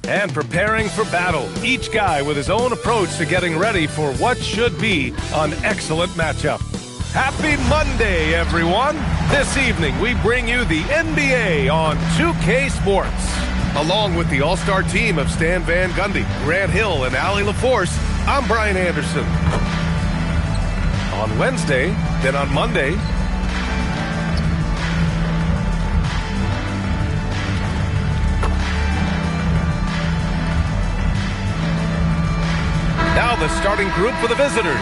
and preparing for battle. Each guy with his own approach to getting ready for what should be an excellent matchup. Happy Monday, everyone. This evening, we bring you the NBA on 2K Sports. Along with the all-star team of Stan Van Gundy, Grant Hill, and Allie LaForce, I'm Brian Anderson. On Wednesday, then on Monday, now the starting group for the visitors.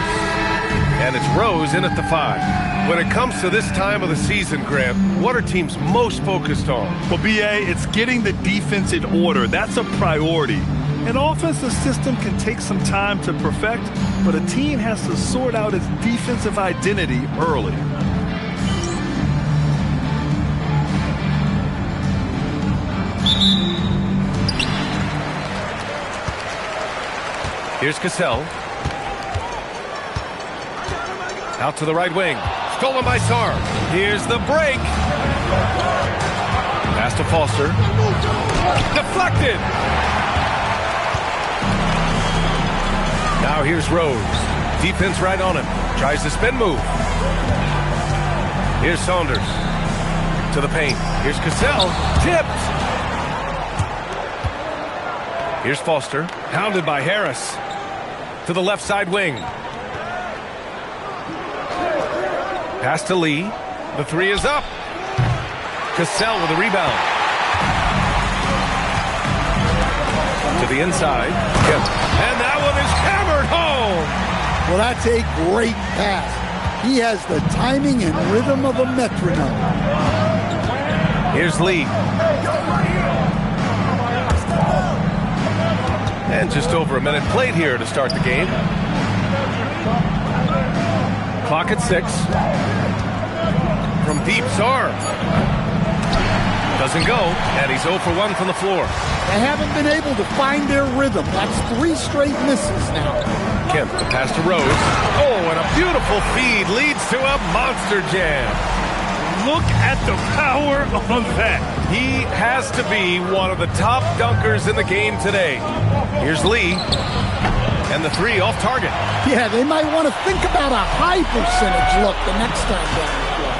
And it's Rose in at the 5. When it comes to this time of the season, Grant, what are teams most focused on? Well, B.A., it's getting the defense in order. That's a priority. An offensive system can take some time to perfect, but a team has to sort out its defensive identity early. Here's Cassell. Out to the right wing. Stolen by Sarr. Here's the break. Pass to Foster. Deflected. Now here's Rose. Defense right on him. Tries the spin move. Here's Saunders. To the paint. Here's Cassell. Tipped. Here's Foster. Hounded by Harris. To the left side wing. Pass to Lee. The 3 is up. Cassell with a rebound. To the inside. Yep. And that one is hammered home. Well, that's a great pass. He has the timing and rhythm of a metronome. Here's Lee. And just over a minute played here to start the game. Clock at 6. From deep, Sarr. Doesn't go, and he's 0 for 1 from the floor. They haven't been able to find their rhythm. That's 3 straight misses now. Kemp, the pass to Rose. Oh, and a beautiful feed leads to a monster jam. Look at the power of that. He has to be one of the top dunkers in the game today. Here's Lee. And the 3 off target. Yeah, they might want to think about a high percentage look the next time down the floor.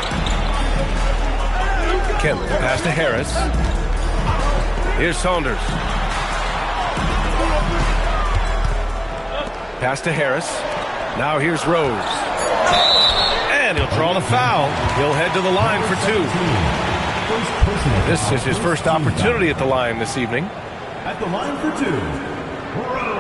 Kemp, pass to Harris. Here's Saunders. Pass to Harris. Now here's Rose. And he'll draw the foul. He'll head to the line for 2. This is his first opportunity at the line this evening. At the line for 2, Rose.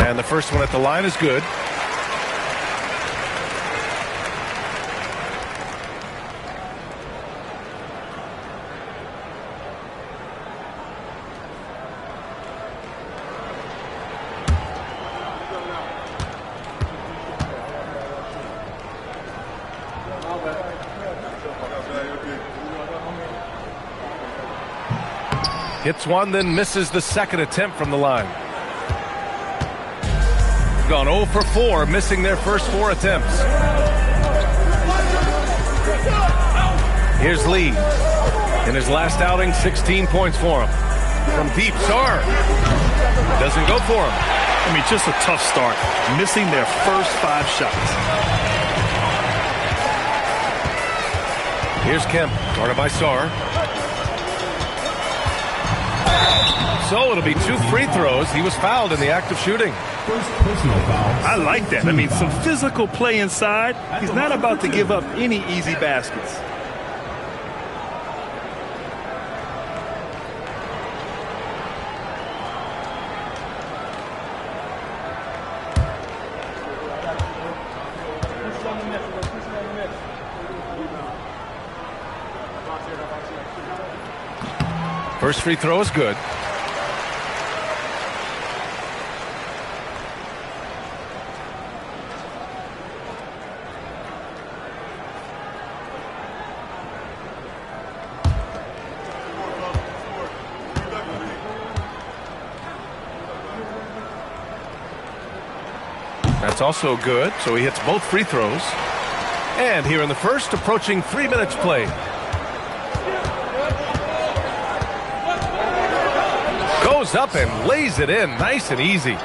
And the first one at the line is good. Hits one, then misses the second attempt from the line. Gone 0 for 4, missing their first 4 attempts. Here's Lee. In his last outing, 16 points for him. From deep, Sarr. Doesn't go for him. I mean, just a tough start. Missing their first 5 shots. Here's Kemp, guarded by Sarr. So it'll be 2 free throws. He was fouled in the act of shooting. First personal foul. I like that. I mean, some physical play inside. He's not about to give up any easy baskets. First free throw is good. That's also good, so he hits both free throws. And here in the first, approaching 3 minutes play. Goes up and lays it in, nice and easy.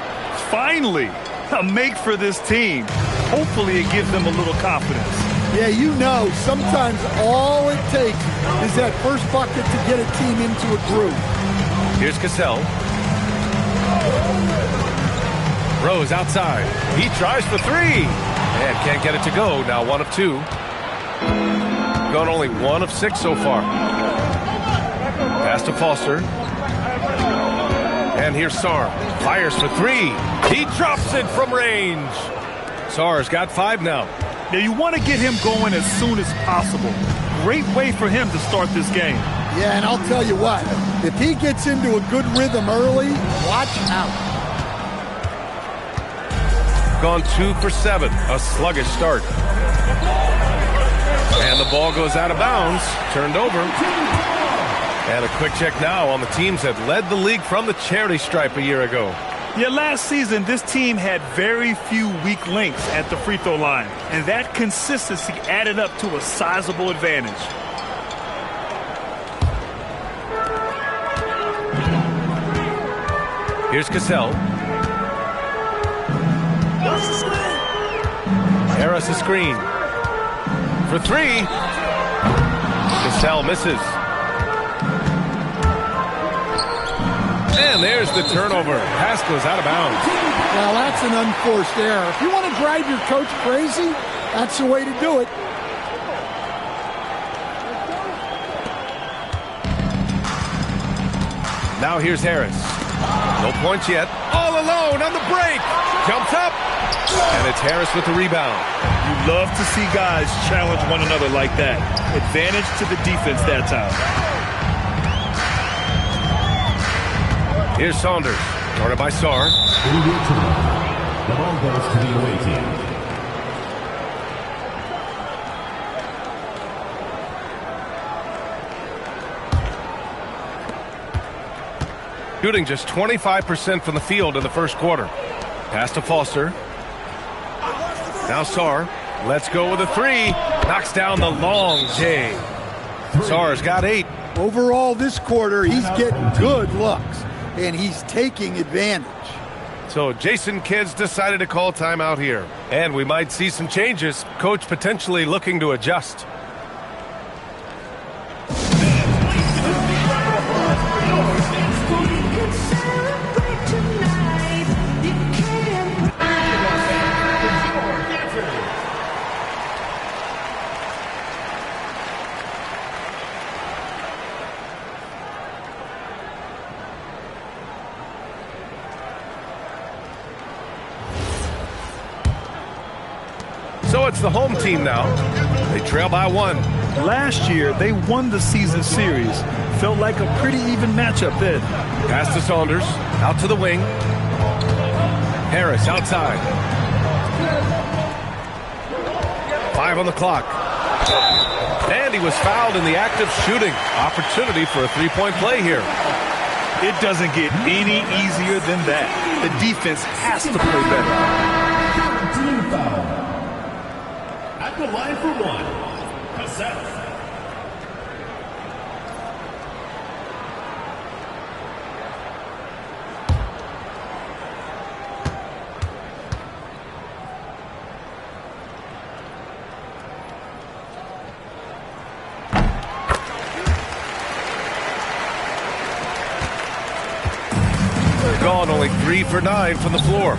Finally, a make for this team. Hopefully it gives them a little confidence. Yeah, you know, sometimes all it takes is that first bucket to get a team into a groove. Here's Cassell. Rose outside. He tries for three. And can't get it to go. Now 1 of 2. Gone only 1 of 6 so far. Pass to Foster. And here's Sarr. Fires for 3. He drops it from range. Sarr's got 5 now. Now you want to get him going as soon as possible. Great way for him to start this game. Yeah, and I'll tell you what. If he gets into a good rhythm early, watch out. Gone 2 for 7. A sluggish start. And the ball goes out of bounds. Turned over. And a quick check now on the teams that led the league from the charity stripe a year ago. Yeah, last season, this team had very few weak links at the free throw line. And that consistency added up to a sizable advantage. Here's Cassell. Harris a screen. For 3. Cassell misses. And there's the turnover. Pass goes out of bounds. Well, that's an unforced error. If you want to drive your coach crazy, that's the way to do it. Now here's Harris. No points yet. All alone on the break. Jumps up. And it's Harris with the rebound. You love to see guys challenge one another like that. Advantage to the defense that time. Here's Saunders. Guarded by Sarr. The ball goes to the away team. Shooting just 25% from the field in the first quarter. Pass to Foster. Now Sarr. Let's go with a 3. Knocks down the long J. Sarr's got 8. Overall, this quarter, he's getting good looks, and he's taking advantage. So Jason Kidd's decided to call timeout here. And we might see some changes. Coach potentially looking to adjust. So it's the home team now. They trail by 1. Last year, they won the season series. Felt like a pretty even matchup then. Pass to Saunders. Out to the wing. Harris outside. 5 on the clock. And he was fouled in the act of shooting. Opportunity for a 3-point play here. It doesn't get any easier than that. The defense has to play better. Team foul. At the line for 1, Cassell. Gone only 3 for 9 from the floor.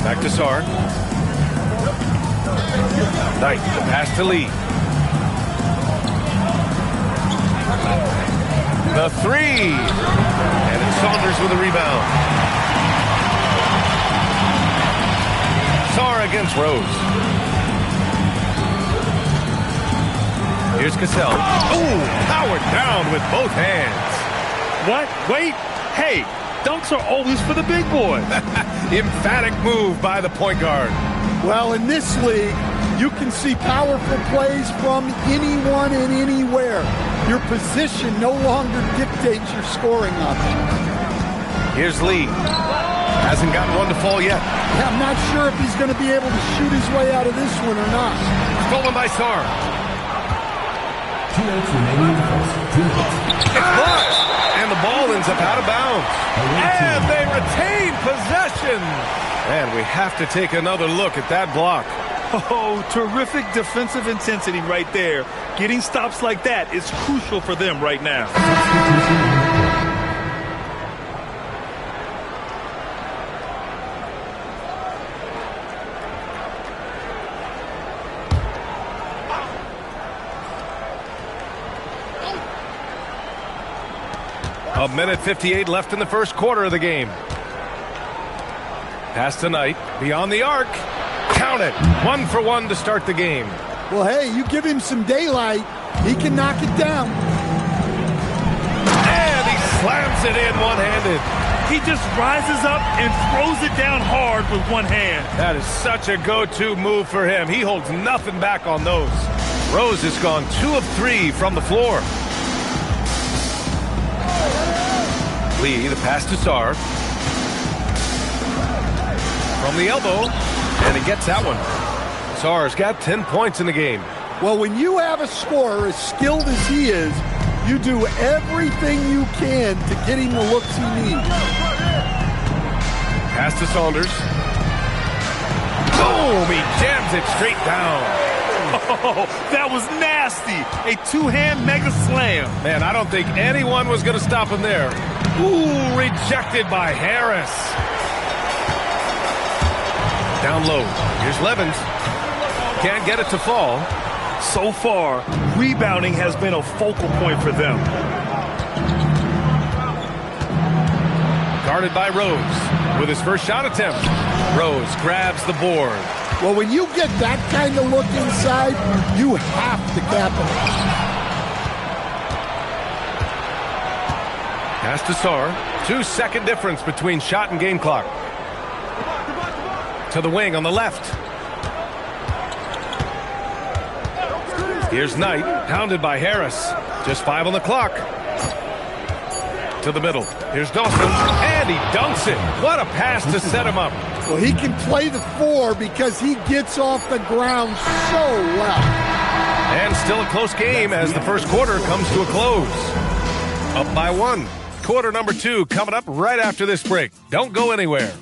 Back to Sarr. Knight, the pass to Lee. The 3. And it's Saunders with a rebound. Sarr against Rose. Here's Cassell. Ooh, powered down with both hands. What? Wait. Hey, dunks are always for the big boys. Emphatic move by the point guard. Well, in this league, you can see powerful plays from anyone and anywhere. Your position no longer dictates your scoring options. Here's Lee. Hasn't gotten one to fall yet. Yeah, I'm not sure if he's going to be able to shoot his way out of this one or not. Stolen by Sarr. 2 minutes remaining in the first. 2 minutes. It's blocked. And the ball ends up out of bounds. And they retain possession. And we have to take another look at that block. Oh, terrific defensive intensity right there. Getting stops like that is crucial for them right now. A minute 58 left in the first quarter of the game. Pass to Knight, beyond the arc. Count it. 1 for 1 to start the game. Well, hey, you give him some daylight, he can knock it down. And he slams it in one-handed. He just rises up and throws it down hard with one hand. That is such a go-to move for him. He holds nothing back on those. Rose has gone 2 of 3 from the floor. Lee, the pass to Sarr. From the elbow, and he gets that one. Sarr's got 10 points in the game. Well, when you have a scorer as skilled as he is, you do everything you can to get him the looks he needs. Pass to Saunders. Boom! He jams it straight down. Oh, that was nasty. A two-hand mega slam. Man, I don't think anyone was going to stop him there. Ooh, rejected by Harris. Down low. Here's Levens. Can't get it to fall. So far, rebounding has been a focal point for them. Guarded by Rose with his first shot attempt. Rose grabs the board. Well, when you get that kind of look inside, you have to capitalize. Pass to Sarr. 2-second difference between shot and game clock. To the wing on the left. Here's Knight, pounded by Harris. Just 5 on the clock. To the middle. Here's Dawson, and he dunks it. What a pass to set him up. Well, he can play the 4 because he gets off the ground so well. And still a close game as the first quarter comes to a close. Up by 1. Quarter number 2 coming up right after this break. Don't go anywhere.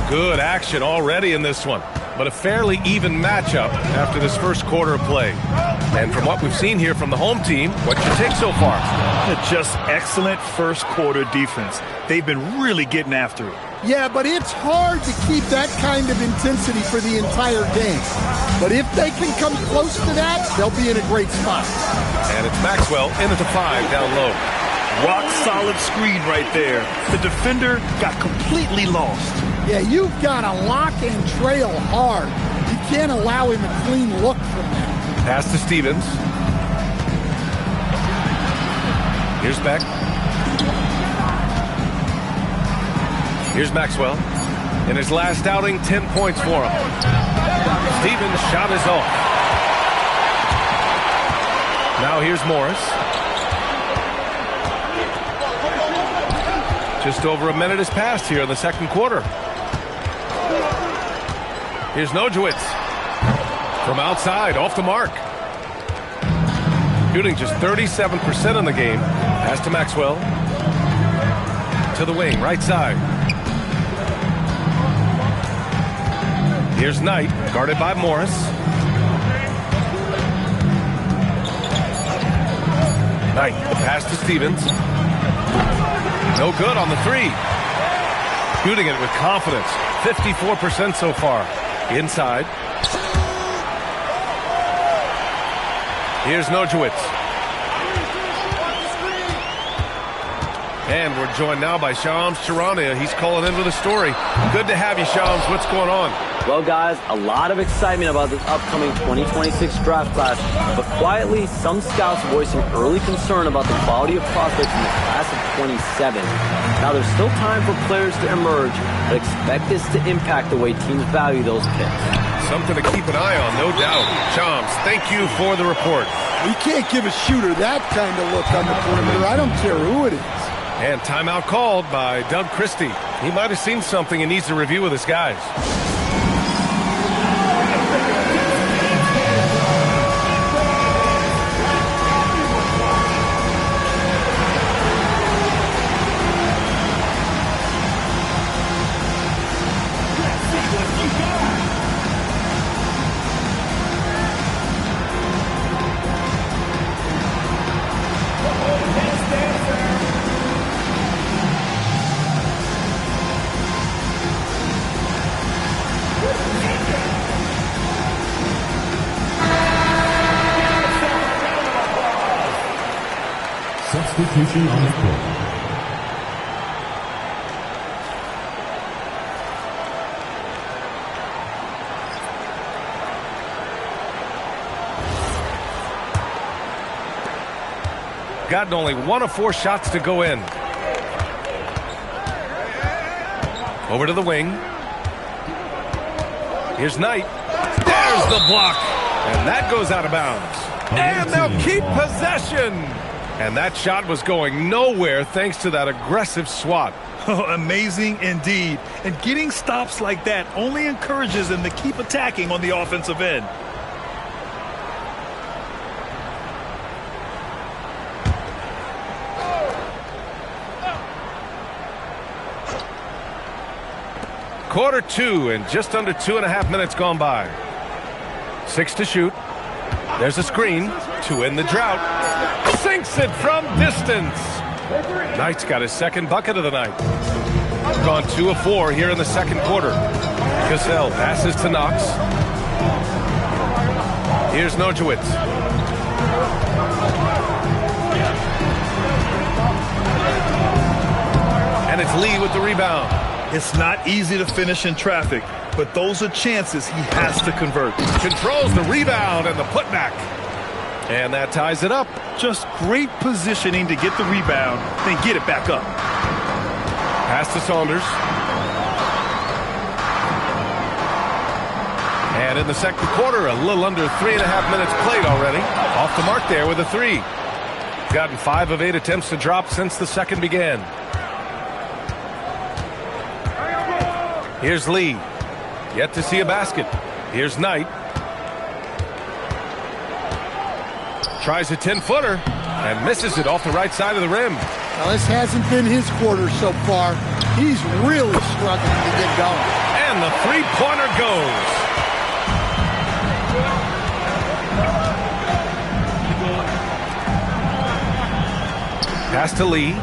Good action already in this one, but a fairly even matchup after this first quarter of play. And from what we've seen here from the home team, what's your take so far? Just excellent first quarter defense. They've been really getting after it. Yeah, but it's hard to keep that kind of intensity for the entire game. But if they can come close to that, they'll be in a great spot. And it's Maxwell in at the 5 down low. Rock solid screen right there. The defender got completely lost. Yeah, you've got to lock and trail hard. You can't allow him a clean look from that. Pass to Stevens. Here's Beck. Here's Maxwell. In his last outing, 10 points for him. Stevens' shot is off. Now here's Morris. Just over a minute has passed here in the second quarter. Here's Nojewicz. From outside, off the mark. Shooting just 37% in the game. Pass to Maxwell. To the wing, right side. Here's Knight, guarded by Morris. Knight, the pass to Stevens. No good on the 3. Shooting it with confidence. 54% so far. Inside. Here's Nojewicz. And we're joined now by Shams Charania. He's calling in with a story. Good to have you, Shams. What's going on? Well, guys, a lot of excitement about this upcoming 2026 draft class, but quietly, some scouts voicing early concern about the quality of prospects in the class of 27. Now, there's still time for players to emerge, but expect this to impact the way teams value those picks. Something to keep an eye on, no doubt. Chomps, thank you for the report. You can't give a shooter that kind of look on the perimeter. I don't care who it is. And timeout called by Doug Christie. He might have seen something and needs to review with his guys. Substitution on the court. Gotten only 1 of 4 shots to go in. Over to the wing. Here's Knight. There's the block. And that goes out of bounds. And they'll keep possession. And that shot was going nowhere thanks to that aggressive swat. Oh, amazing indeed. And getting stops like that only encourages them to keep attacking on the offensive end. Quarter 2 and just under 2.5 minutes gone by. 6 to shoot. There's a screen to end the drought. Sinks it from distance. Knight's got his second bucket of the night. Gone 2 of 4 here in the second quarter. Cassell passes to Knox. Here's Nojewicz. And it's Lee with the rebound. It's not easy to finish in traffic, but those are chances he has to convert. Controls the rebound and the putback. And that ties it up. Just great positioning to get the rebound, then get it back up. Pass to Saunders. And in the second quarter, a little under 3.5 minutes played already. Off the mark there with a 3. Gotten 5 of 8 attempts to drop since the second began. Here's Lee. Yet to see a basket. Here's Knight. Tries a 10-footer and misses it off the right side of the rim. Now, this hasn't been his quarter so far. He's really struggling to get going. And the three-pointer goes. Pass to Lee.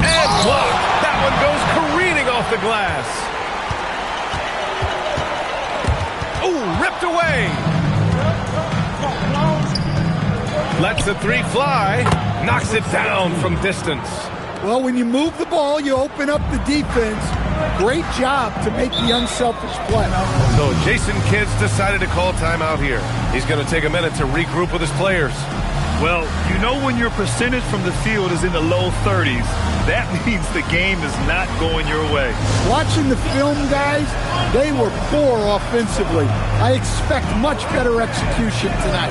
And blocked. That one goes careening off the glass. Ooh, ripped away. Lets the 3 fly. Knocks it down from distance. Well, when you move the ball, you open up the defense. Great job to make the unselfish play. So Jason Kidd's decided to call timeout here. He's going to take a minute to regroup with his players. Well, you know when your percentage from the field is in the low 30s, that means the game is not going your way. Watching the film, guys, they were poor offensively. I expect much better execution tonight.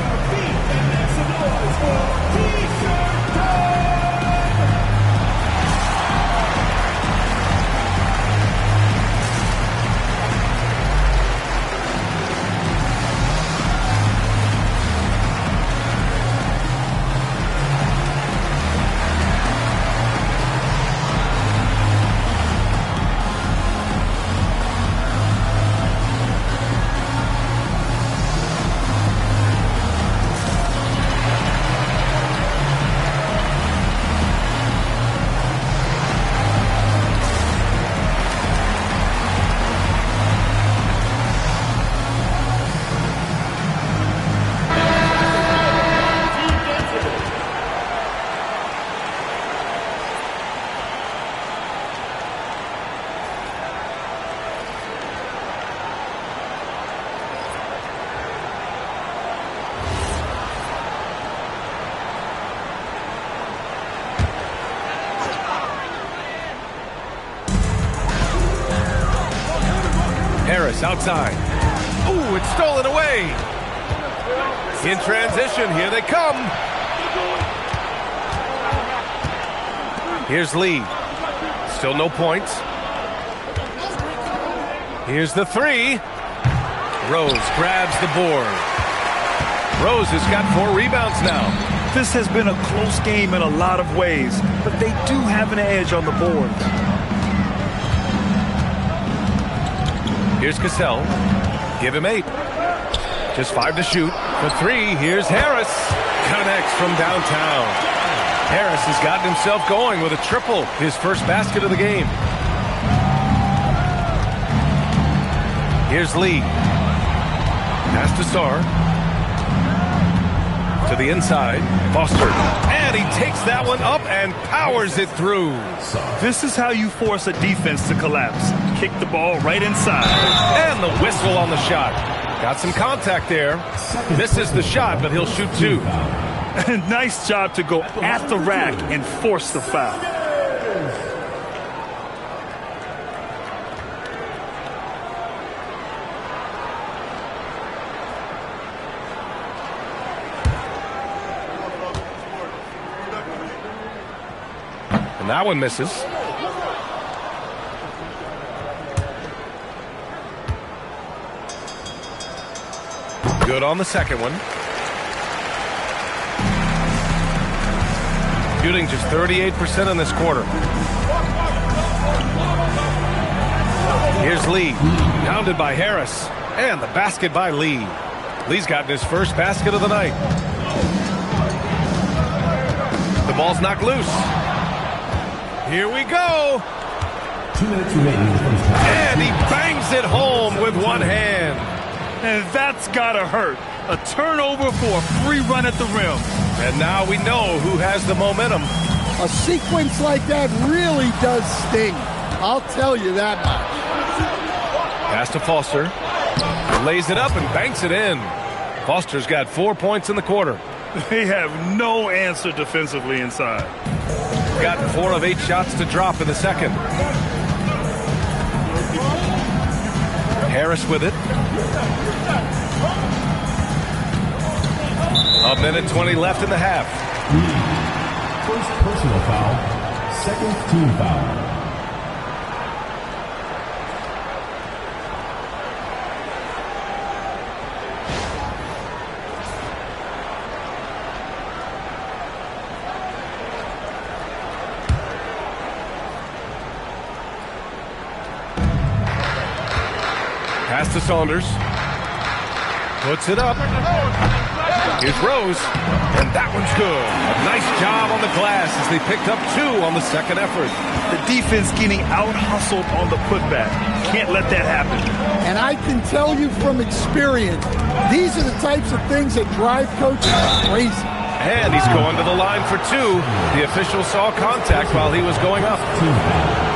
Harris outside. Ooh, it's stolen away. In transition, here they come. Here's Lee. Still no points. Here's the three. Rose grabs the board. Rose has got 4 rebounds now. This has been a close game in a lot of ways, but they do have an edge on the board. Here's Cassell. Give him 8. Just 5 to shoot. For 3, here's Harris. Connects from downtown. Harris has gotten himself going with a triple. His first basket of the game. Here's Lee. Pass to Sarr. To the inside. Foster. And he takes that one up and powers it through. This is how you force a defense to collapse. Kick the ball right inside. And the whistle on the shot. Got some contact there. Misses the shot, but he'll shoot 2. Nice job to go at the rack and force the foul. And that one misses. Good on the second one. Shooting just 38% in this quarter. Here's Lee. Pounded by Harris. And the basket by Lee. Lee's gotten his first basket of the night. The ball's knocked loose. Here we go. 2 minutes remaining. And he bangs it home with one hand. And that's gotta hurt. A turnover for a free run at the rim. And now we know who has the momentum. A sequence like that really does sting. I'll tell you that much. Pass to Foster. Lays it up and banks it in. Foster's got 4 points in the quarter. They have no answer defensively inside. Got 4 of 8 shots to drop in the second. Harris with it. A minute 20 left in the half. First personal foul. Second team foul. Pass to Saunders. Puts it up. Here's Rose. And that one's good. A nice job on the glass as they picked up 2 on the second effort. The defense getting out-hustled on the putback. Can't let that happen. And I can tell you from experience, these are the types of things that drive coaches crazy. And he's going to the line for 2. The official saw contact while he was going up. Team foul.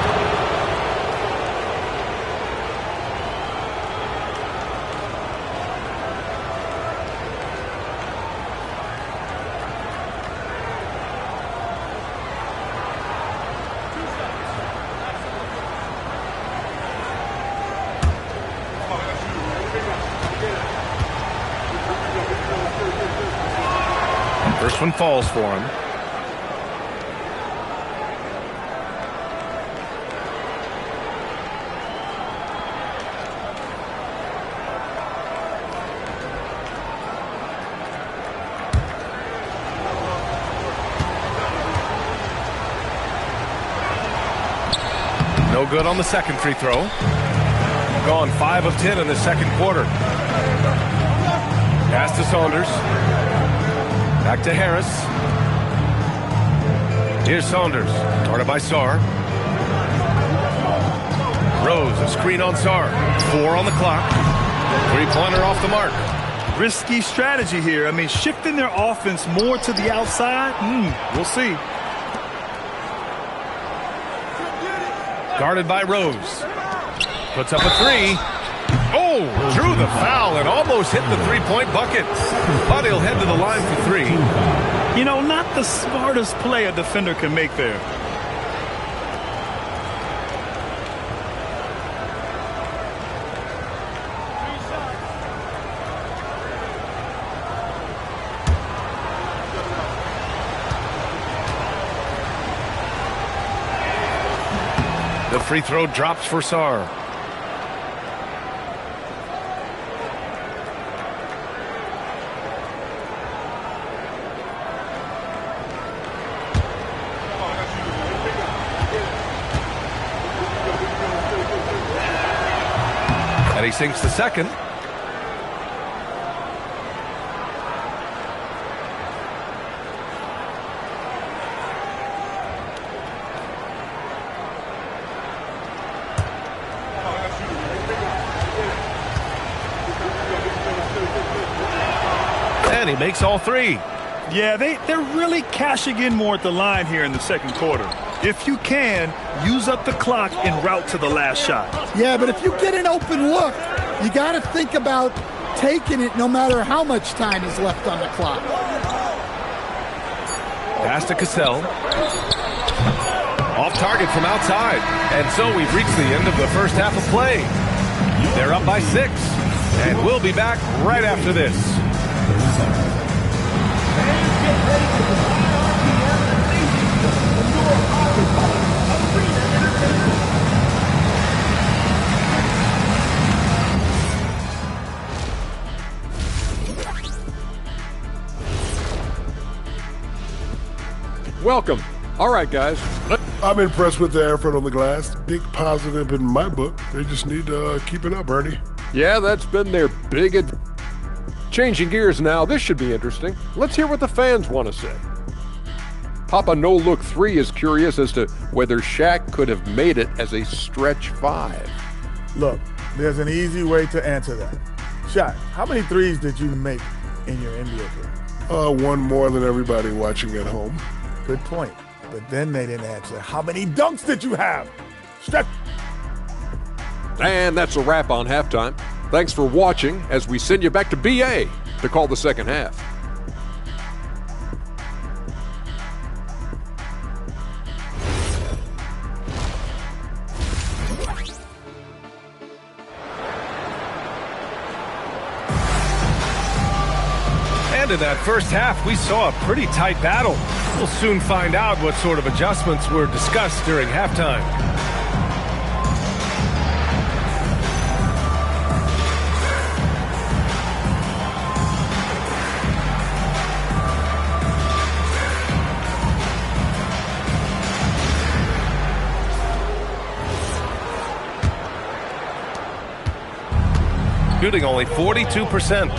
First one falls for him. No good on the second free throw. Gone 5 of 10 in the second quarter. Pass to Saunders. Back to Harris. Here's Saunders. Guarded by Sarr. Rose, a screen on Sarr. 4 on the clock. 3-pointer off the mark. Risky strategy here. I mean, shifting their offense more to the outside. We'll see. Guarded by Rose. Puts up a 3. Oh, drew the foul and almost hit the 3-point bucket. But he'll head to the line for 3. You know, not the smartest play a defender can make there. free throw drops for Sarr. And he sinks the second. And he makes all three. Yeah, they're really cashing in more at the line here in the second quarter. If you can, use up the clock en route to the last shot. Yeah, but if you get an open look, you got to think about taking it no matter how much time is left on the clock. Pass to Cassell. Off target from outside. And so we've reached the end of the first half of play. They're up by 6. And we'll be back right after this. Welcome. All right, guys. I'm impressed with the effort on the glass. Big positive in my book. They just need to keep it up, Ernie. Yeah, that's been their big Changing gears now, this should be interesting. Let's hear what the fans want to say. Papa No Look 3 is curious as to whether Shaq could have made it as a stretch 5. Look, there's an easy way to answer that. Shaq, how many threes did you make in your NBA career? One more than everybody watching at home. Good point. But then they didn't answer. How many dunks did you have? Shaq. And that's a wrap on halftime. Thanks for watching as we send you back to BA to call the second half. And in that first half, we saw a pretty tight battle. We'll soon find out what sort of adjustments were discussed during halftime. Shooting only 42%,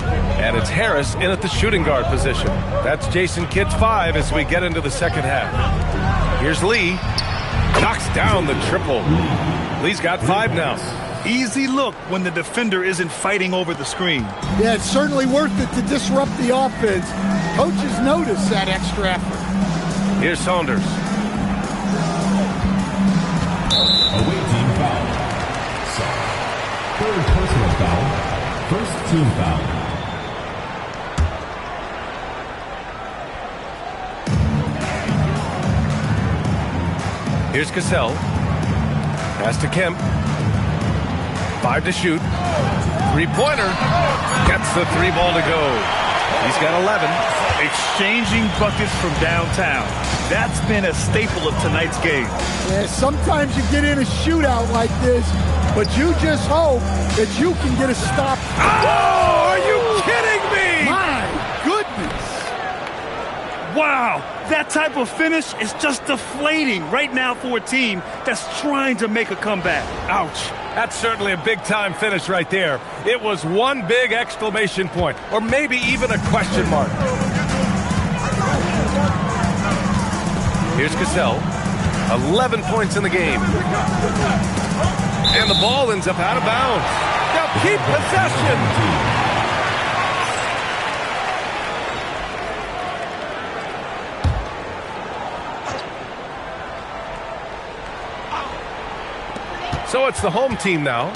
and it's Harris in at the shooting guard position. That's Jason Kidd's 5 as we get into the second half. Here's Lee, knocks down the triple. Lee's got 5 now. Easy look when the defender isn't fighting over the screen. Yeah, it's certainly worth it to disrupt the offense. Coaches notice that extra effort. Here's Saunders. Away team foul. Third personal foul. First team foul. Here's Cassell. Pass to Kemp. 5 to shoot. Three-pointer. Gets the 3 ball to go. He's got 11. Exchanging buckets from downtown. That's been a staple of tonight's game. Yeah, sometimes you get in a shootout like this, but you just hope that you can get a stop. Oh, are you kidding me? My goodness. Wow, that type of finish is just deflating right now for a team that's trying to make a comeback. Ouch. That's certainly a big-time finish right there. It was one big exclamation point, or maybe even a question mark. Here's Cassell. 11 points in the game. And the ball ends up out of bounds. They'll keep possession. So it's the home team now.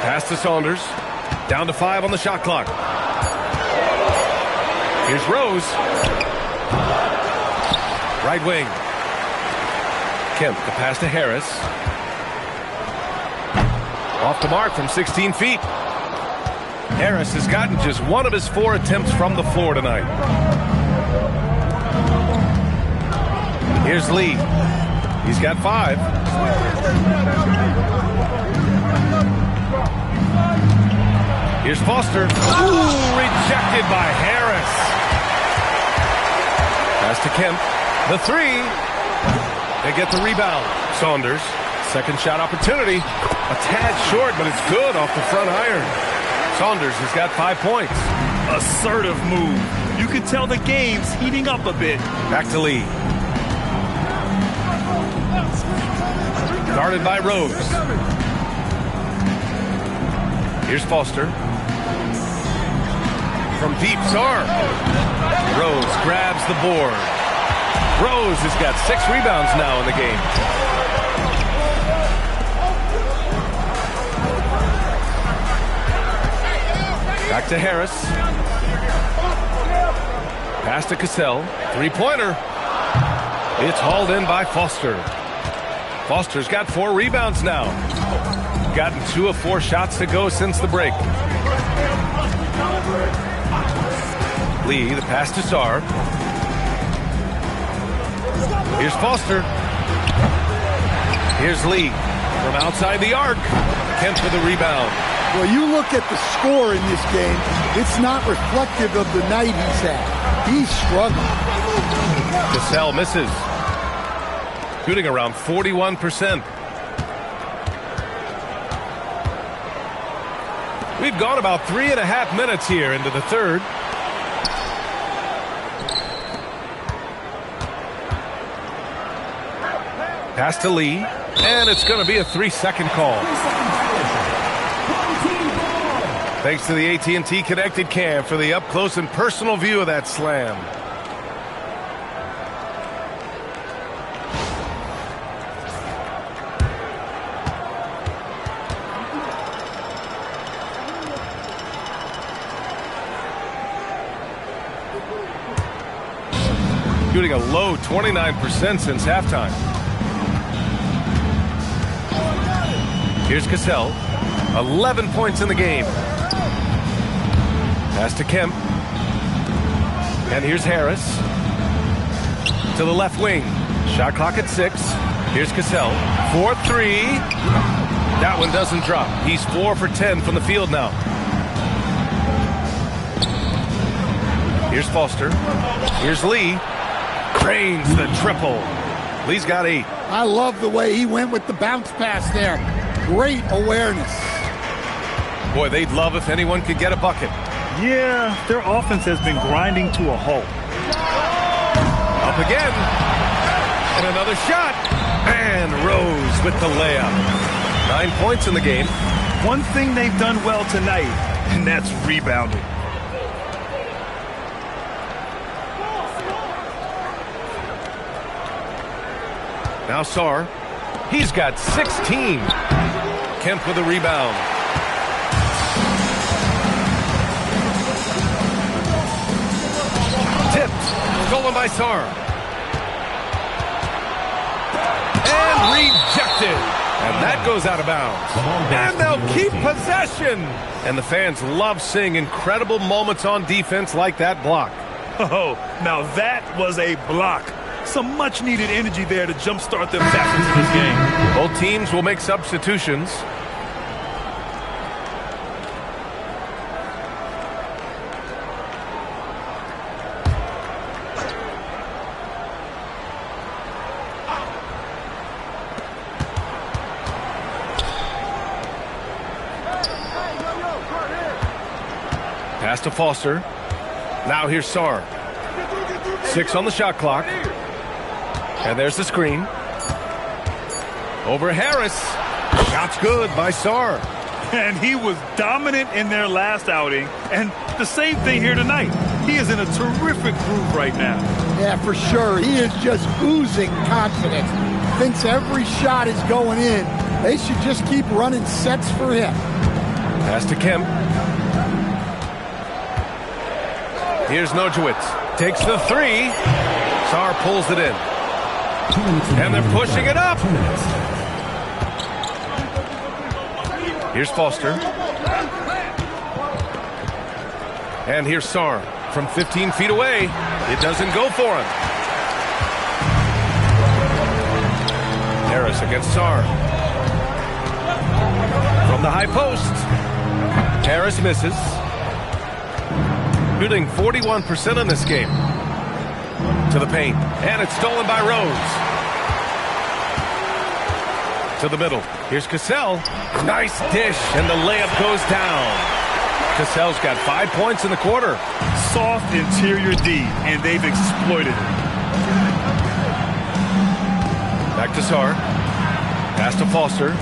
Pass to Saunders. Down to 5 on the shot clock. Here's Rose. Right wing. Kemp, the pass to Harris. Off the mark from 16 feet. Harris has gotten just 1 of his 4 attempts from the floor tonight. Here's Lee. He's got 5. Here's Foster. Ooh, rejected by Harris. Pass to Kemp. The 3. They get the rebound. Saunders. Second shot opportunity. A tad short, but it's good off the front iron. Saunders has got 5 points. Assertive move. You can tell the game's heating up a bit. Back to Lee. Guarded by Rose. Here's Foster. From deep, Sarr. Rose grabs the board. Rose has got 6 rebounds now in the game. Back to Harris. Pass to Cassell. 3-pointer. It's hauled in by Foster. Foster's got 4 rebounds now. Gotten 2 of 4 shots to go since the break. Lee, the pass to Sarr. Here's Foster. Here's Lee from outside the arc. Kemp with a rebound. Well, you look at the score in this game, it's not reflective of the night he's had. He's struggling. Cassell misses. Shooting around 41%. We've gone about 3.5 minutes here into the third. Pass to Lee, and it's going to be a 3-second call. Thanks to the AT&T Connected Cam for the up-close and personal view of that slam. Shooting a low 29% since halftime. Here's Cassell. 11 points in the game. Pass to Kemp. And here's Harris. To the left wing. Shot clock at 6. Here's Cassell. 4-3. That one doesn't drop. He's 4 for 10 from the field now. Here's Foster. Here's Lee. Cranes the triple. Lee's got 8. I love the way he went with the bounce pass there. Great awareness. Boy, they'd love if anyone could get a bucket. Yeah, their offense has been grinding to a halt. Up again. And another shot. And Rose with the layup. 9 points in the game. One thing they've done well tonight, and that's rebounding. Now Sarr. He's got 16. Kemp with a rebound. Tipped. Stolen by Sarr. And rejected. And that goes out of bounds. And they'll keep possession. And the fans love seeing incredible moments on defense like that block. Oh, now that was a block. Some much-needed energy there to jumpstart them back into this game. Both teams will make substitutions. Pass to Foster. Now here's Sarr. 6 on the shot clock. And there's the screen. Over Harris. Shot's good by Sarr. And he was dominant in their last outing. And the same thing here tonight. He is in a terrific groove right now. Yeah, for sure. He is just oozing confidence. Thinks every shot is going in. They should just keep running sets for him. Pass to Kemp. Here's Nojewicz. Takes the 3. Sarr pulls it in. And they're pushing it up. Here's Foster. And here's Sarr from 15 feet away. It doesn't go for him. Harris against Sarr. From the high post. Harris misses. Shooting 41% in this game. To the paint. And it's stolen by Rose. To the middle. Here's Cassell. Nice dish, and the layup goes down. Cassell's got 5 points in the quarter. Soft interior D, and they've exploited it. Back to Sarr. Pass to Foster.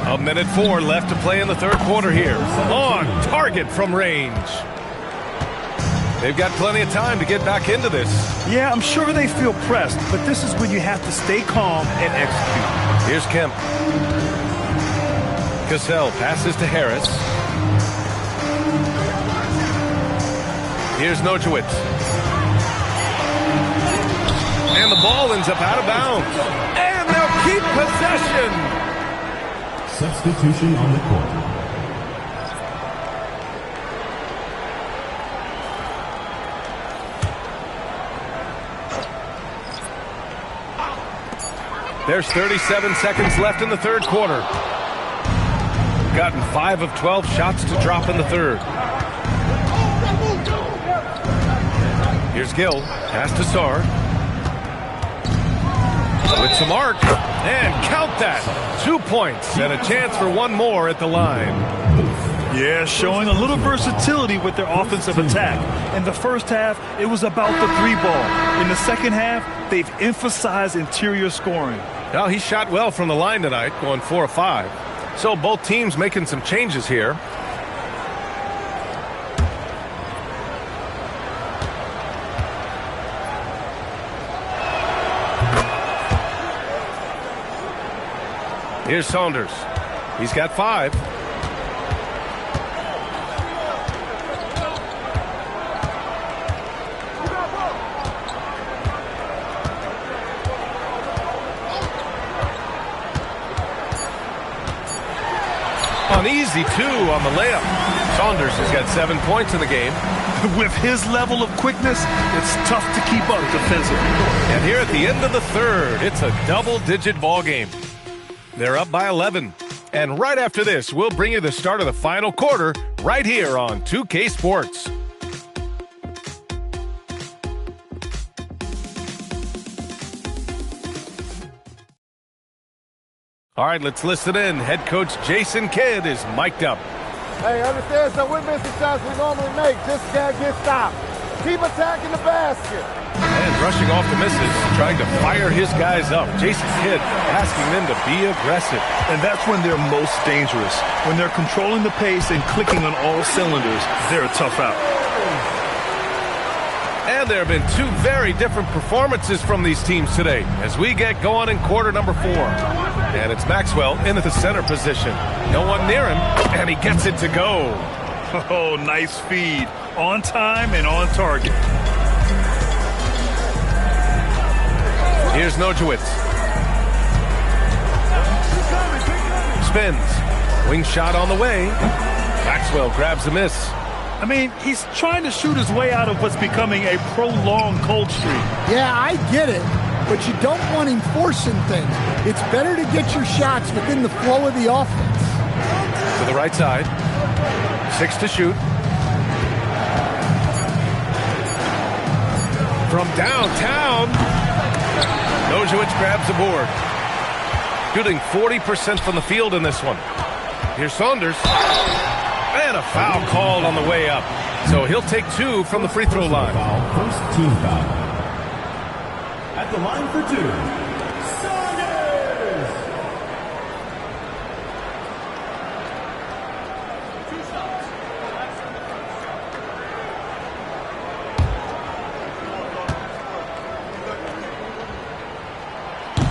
1:04 left to play in the third quarter here. On target from range. They've got plenty of time to get back into this. Yeah, I'm sure they feel pressed, but this is when you have to stay calm and execute. Here's Kemp. Cassell passes to Harris. Here's Nojewicz. And the ball ends up out of bounds. And they'll keep possession. Substitution on the court. There's 37 seconds left in the third quarter. Gotten 5 of 12 shots to drop in the third. Here's Gill. Pass to Sarr. With some arc. And count that. 2 points and a chance for one more at the line. Yeah, showing a little versatility with their offensive attack. In the first half, it was about the three ball. In the second half, they've emphasized interior scoring. Well, he shot well from the line tonight, going 4 of 5. So both teams making some changes here. Here's Saunders. He's got 5. An easy 2 on the layup. Saunders has got 7 points in the game. With his level of quickness, it's tough to keep up defensively. And here at the end of the third, it's a double-digit ball game. They're up by 11. And right after this, we'll bring you the start of the final quarter right here on 2K Sports. All right, let's listen in. Head coach Jason Kidd is mic'd up. Hey, understand, so we're missing shots we normally make. Just can't get stopped. Keep attacking the basket. And rushing off the misses, trying to fire his guys up. Jason Kidd asking them to be aggressive. And that's when they're most dangerous. When they're controlling the pace and clicking on all cylinders, they're a tough out. And there have been 2 very different performances from these teams today as we get going in quarter number 4. And it's Maxwell in the center position. No one near him, and he gets it to go. Oh, nice feed. On time and on target. Here's Nojewicz. Spins. Wing shot on the way. Maxwell grabs a miss. I mean, he's trying to shoot his way out of what's becoming a prolonged cold streak. Yeah, I get it, but you don't want him forcing things. It's better to get your shots within the flow of the offense. To the right side. 6 to shoot. From downtown, Nojewicz grabs the board. Shooting 40% from the field in this one. Here's Saunders. And a foul called on the way up. So he'll take 2 from the free throw line. First team foul. At the line for 2, Saunders.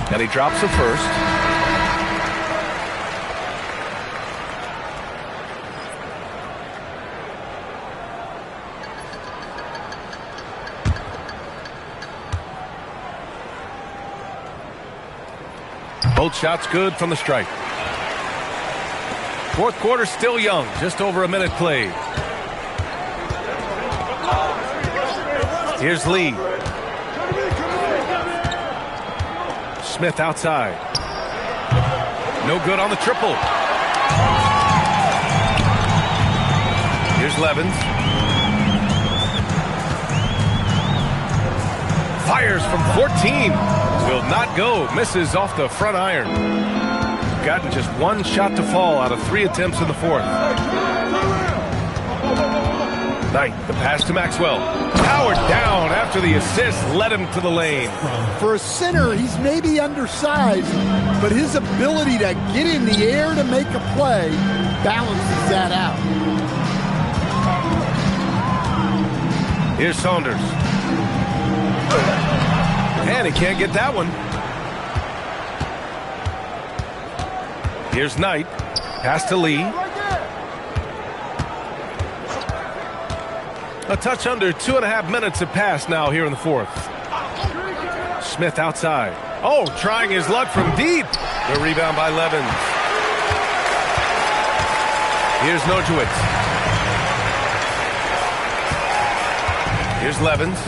And he drops the first. Both shots good from the stripe. Fourth quarter still young, just over a minute played. Here's Lee. Smith outside. No good on the triple. Here's Levens. Fires from 14. Will not go. Misses off the front iron. Gotten just one shot to fall out of 3 attempts in the fourth. Knight, the pass to Maxwell. Powered down after the assist led him to the lane. For a center, he's maybe undersized, but his ability to get in the air to make a play balances that out. Here's Saunders. And he can't get that one. Here's Knight. Pass to Lee. A touch under 2.5 minutes have passed now here in the fourth. Smith outside. Oh, trying his luck from deep. The rebound by Levens. Here's Nojewicz. Here's Levens.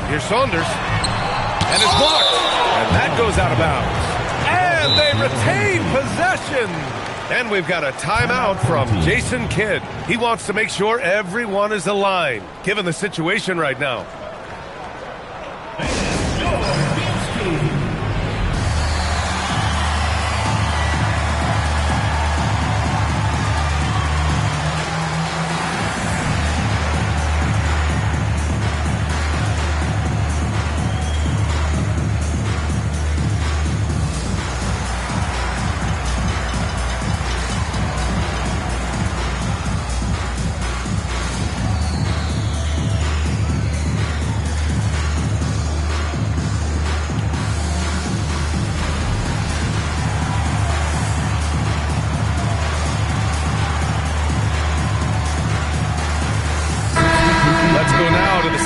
Here's Saunders. And it's blocked. And that goes out of bounds. And they retain possession. And we've got a timeout from Jason Kidd. He wants to make sure everyone is aligned, given the situation right now.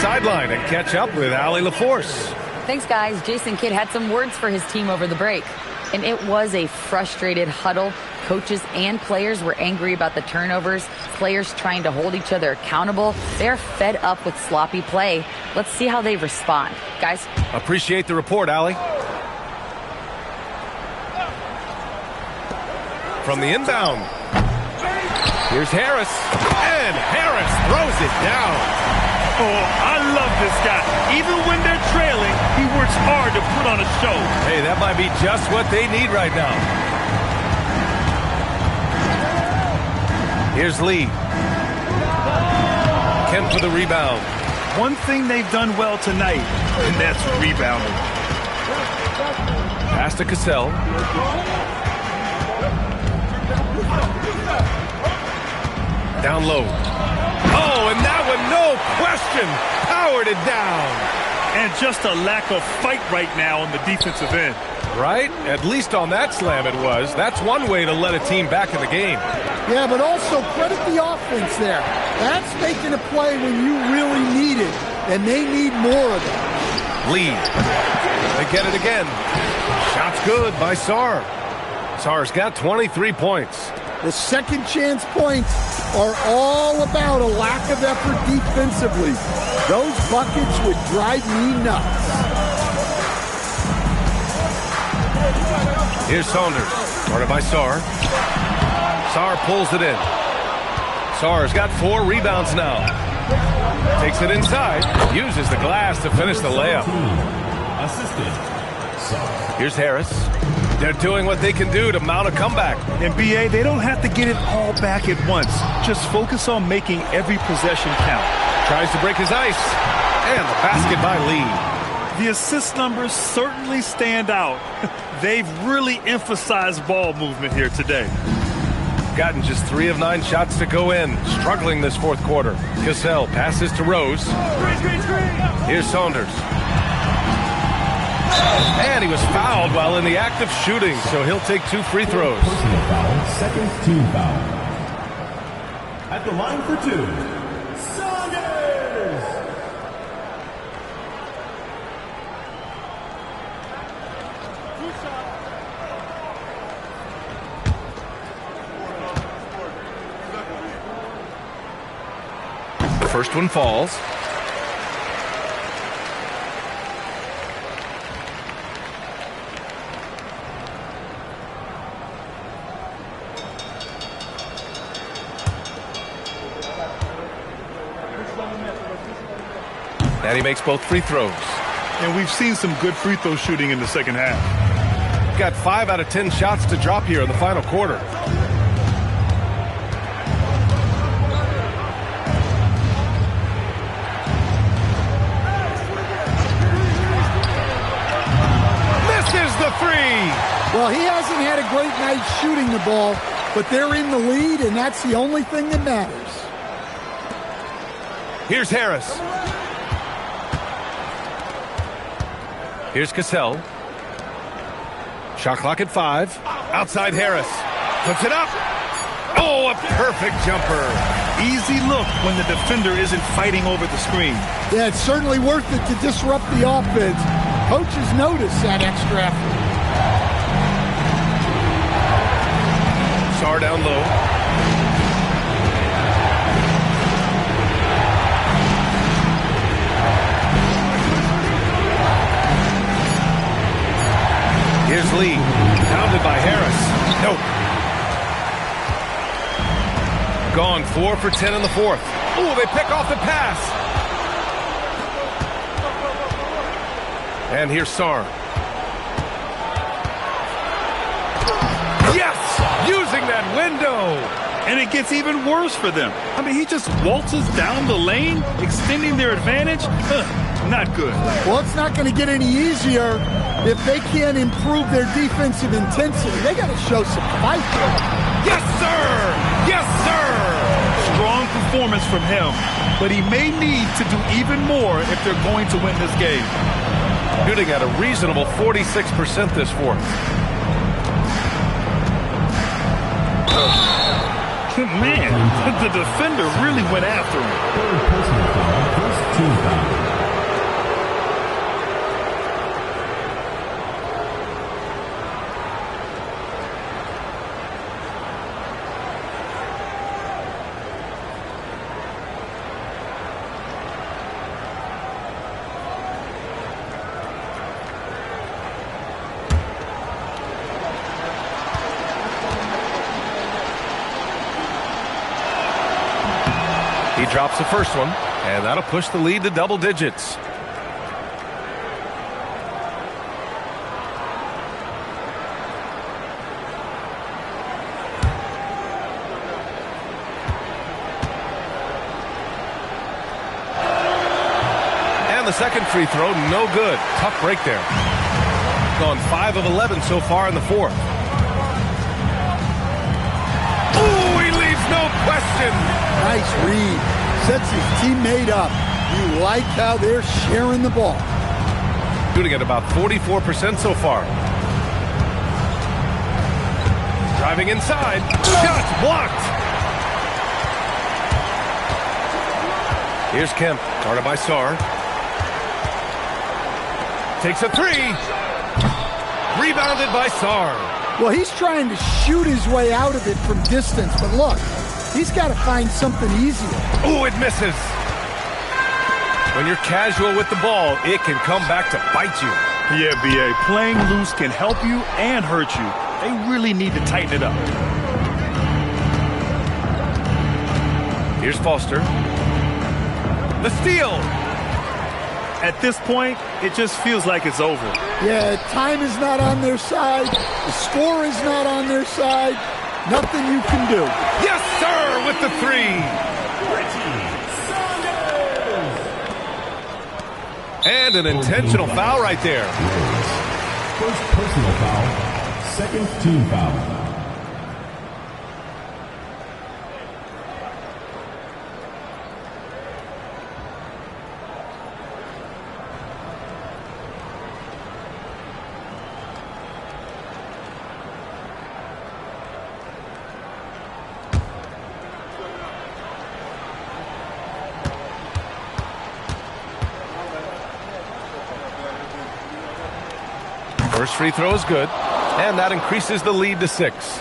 Sideline and catch up with Allie LaForce. Thanks, guys. Jason Kidd had some words for his team over the break, and it was a frustrated huddle. Coaches and players were angry about the turnovers, players trying to hold each other accountable. They're fed up with sloppy play. Let's see how they respond. Guys. Appreciate the report, Allie. From the inbound. Here's Harris. And Harris throws it down. Oh, I love this guy. Even when they're trailing, he works hard to put on a show. Hey, that might be just what they need right now. Here's Lee. Kemp for the rebound. One thing they've done well tonight, and that's rebounding. Pass to Cassell. Down low. Oh, and that one, no question, powered it down. And just a lack of fight right now on the defensive end. Right? At least on that slam it was. That's one way to let a team back in the game. Yeah, but also credit the offense there. That's making a play when you really need it, and they need more of it. Lee. They get it again. Shot's good by Sarr. Sarr's got 23 points. The second chance points are all about a lack of effort defensively. Those buckets would drive me nuts. Here's Saunders, guarded by Sarr. Sarr pulls it in. Sarr's got 4 rebounds now. Takes it inside, uses the glass to finish the layup. Here's Harris. They're doing what they can do to mount a comeback. And BA, they don't have to get it all back at once. Just focus on making every possession count. Tries to break his ice. And the basket by Lee. The assist numbers certainly stand out. They've really emphasized ball movement here today. Gotten just 3 of 9 shots to go in. Struggling this fourth quarter. Cassell passes to Rose. Here's Saunders. And he was fouled while in the act of shooting, so he'll take 2 free throws. Personal foul, second team foul. At the line for 2, Saunders! The first one falls. And he makes both free throws. And we've seen some good free throw shooting in the second half. Got 5 out of 10 shots to drop here in the final quarter. Misses the three. Well, he hasn't had a great night shooting the ball, but they're in the lead, and that's the only thing that matters. Here's Harris. Here's Cassell. Shot clock at 5. Outside Harris. Puts it up. Oh, a perfect jumper. Easy look when the defender isn't fighting over the screen. Yeah, it's certainly worth it to disrupt the offense. Coaches notice that extra effort. Sarr down low. Here's Lee. Pounded by Harris. Nope. Gone 4 for 10 in the fourth. Oh, they pick off the pass. And here's Sarr. Yes! Using that window. And it gets even worse for them. I mean, he just waltzes down the lane, extending their advantage. Not good. Well, it's not going to get any easier if they can't improve their defensive intensity. They got to show some fight. Yes, sir! Yes, sir! Strong performance from him, but he may need to do even more if they're going to win this game. Shooting at a reasonable 46% this fourth. Man, the defender really went after him. Personal foul, first team foul. He drops the first one, and that'll push the lead to double digits. And the second free throw, no good. Tough break there. Gone 5 of 11 so far in the fourth. Ooh, he leaves no question. Nice read. Sets his teammate up. You like how they're sharing the ball. Shooting at about 44% so far. Driving inside. Shot blocked. Here's Kemp. Guarded by Sarr. Takes a three. Rebounded by Sarr. Well, he's trying to shoot his way out of it from distance, but look, he's got to find something easier. Ooh, it misses. When you're casual with the ball, it can come back to bite you. Yeah, B.A., playing loose can help you and hurt you. They really need to tighten it up. Here's Foster. The steal. At this point, it just feels like it's over. Yeah, time is not on their side. The score is not on their side. Nothing you can do. Yes, sir, with the three. And an intentional foul right there. First personal foul, second team foul. First free throw is good, and that increases the lead to 6.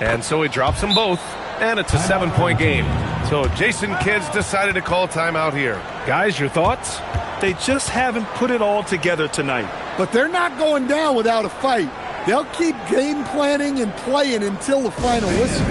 And so he drops them both, and it's a 7-point game. So Jason Kidd's decided to call timeout here. Guys, your thoughts? They just haven't put it all together tonight. but they're not going down without a fight. They'll keep game planning and playing until the final whistle.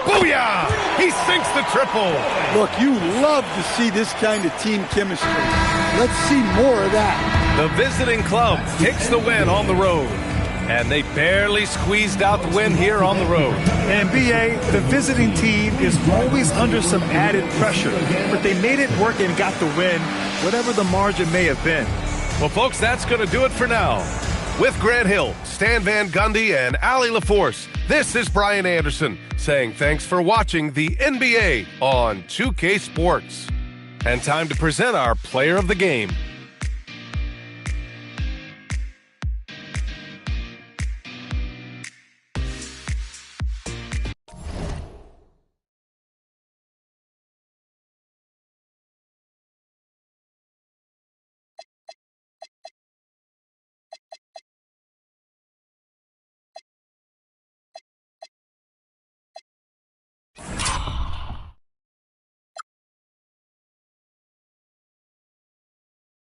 Booyah! He sinks the triple. Look, you love to see this kind of team chemistry. Let's see more of that. The visiting club takes the win on the road. And they barely squeezed out the win here on the road. And BA, the visiting team is always under some added pressure, but they made it work and got the win, whatever the margin may have been. Well, folks, that's going to do it for now. With Grant Hill, Stan Van Gundy, and Allie LaForce, this is Brian Anderson saying thanks for watching the NBA on 2K Sports. And time to present our player of the game.